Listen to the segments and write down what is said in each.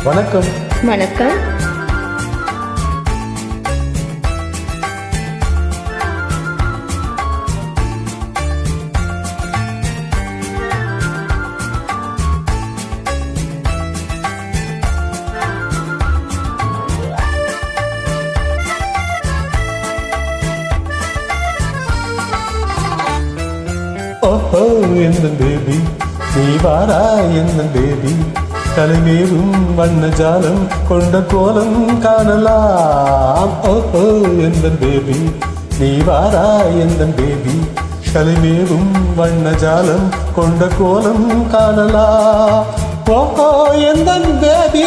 வணக்கம். வணக்கம். ஓஹோ எந்தன் பேபி, நீ வாரா எந்தன் பேபி, தலைமேவும் வண்ண ஜாலம் கொண்ட கோலம் காணலாம். ஓஹோ எந்தன் பேபி, நீ வாரா எந்தன் பேபி, தலைமேவும் வண்ண ஜாலம் கொண்ட கோலம் காணலாம். ஓஹோ எந்தன் பேபி,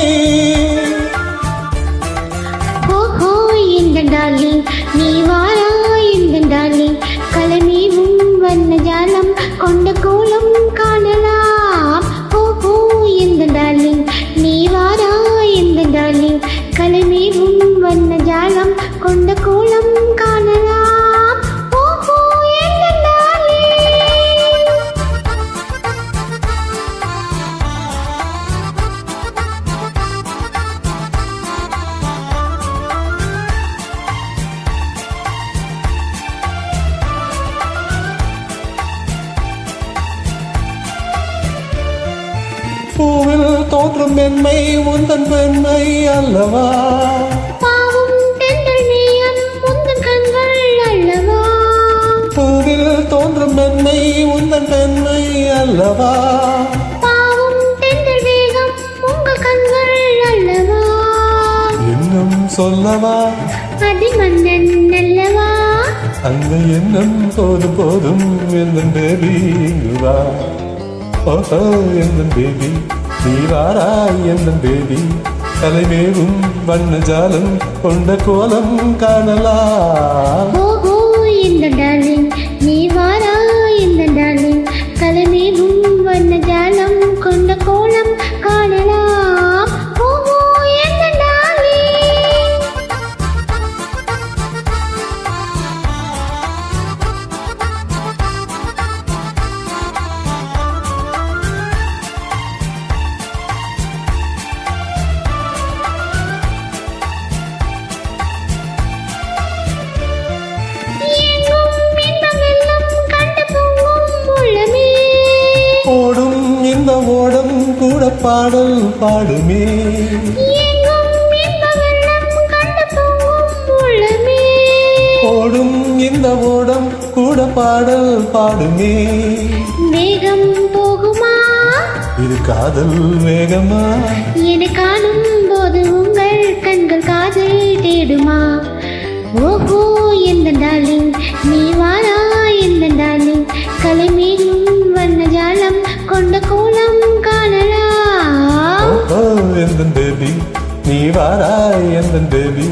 ஓஹோ எந்தன் டார்லிங், நீ வாரா எந்தன் டார்லிங், கலமேவும் வண்ண ஜாலம் கொண்ட கோலம் காணலாம். ஓஹோ எந்தன் டார்லிங், நீ வாரா எந்தன் டார்லிங், கலமேவும் வண்ண ஜாலம் கொண்ட கோலம் காணலாம். ஓஹோ எந்தன் டார்லிங். பூவில் தோன்றும் மென்மை உந்தன் பெண்மை அல்லவா, பாவம் தென்றல் நேயம் உந்தன் கண்கள் அல்லவா, பூவில் தோன்றும் மென்மை உந்தன் பெண்மை அல்லவா, பாவம் தென்றல் வேகம் உங்கள் கண்கள் அல்லவா, இன்னும் சொல்லவா அதிமன்னன் அல்லவா, அந்த எண்ணம் போதும் போதும் எந்தன் பேபி இங்கு வா. ஓஹோ எந்தன் பேபி, நீ வாரா எந்தன் பேபி, தலைமேவும் வண்ண ஜாலம் கொண்ட கோலம் காணலாம். ஓஹோ இந்த டார்லிங், நீ வாரா இந்த டார்லிங், கலமேவும் வண்ண ஜாலம் கொண்ட கோலம் காணலாம். ஓஹோ இந்த டார்லிங். ஓடும் இந்த ஓடம் கூட பாடல் பாடுமே, ஓடும் இந்த ஓடம் கூட பாடல் பாடுமே. வேகம் போகுமா இது காதல் வேகமா, என காணும் போது உங்கள் கண்கள் காதல் தேடுமா. ஓஹோ எந்த டார்லிங், நீ வாரா எந்த டார்லிங், கலைமேலும் வண்ண ஜாலம் கொண்ட கோலம் காணலாம். ஓஹோ எந்தன் பேபி, நீ வாரா எந்தன் பேபி,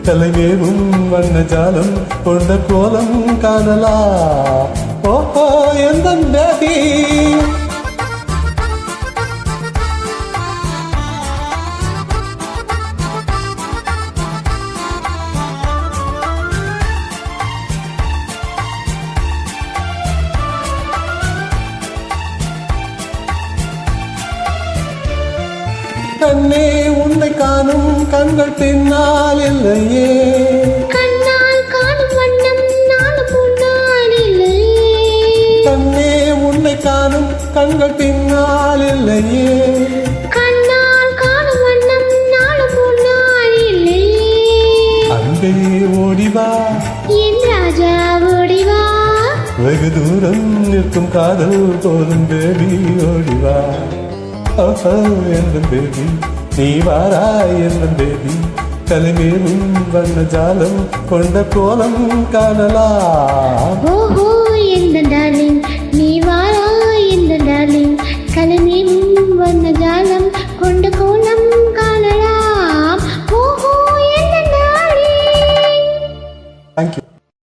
தலைமேவும் வண்ண ஜாலம் கொண்ட கோலம் காணலாம். ஓஹோ எந்தன் பேபி. கண்ணே உன்னை காணும் கண்கள் பின்னால் இல்லையே, கண்ணால் காணும் வண்ணம் நானும் முன்னால் இல்லையே, கண்ணே உன்னை காணும் கண்கள் பின்னால் இல்லையே, கண்ணால் காணும் வண்ணம் நானும் முன்னால் இல்லையே. அன்பே ஓடிவா என் ராஜா ஓடிவா, வெகு தூரம் நிற்கும் காதல் போதும் பேபி ஓடிவா. ஓஹோ எந்தன் பேபி, நீ வாரா எந்தன் பேபி, தலைமேலும் வண்ண ஜாலம் கொண்ட கோலம் காணலாம். ஓஹோ எந்த டார்லிங்,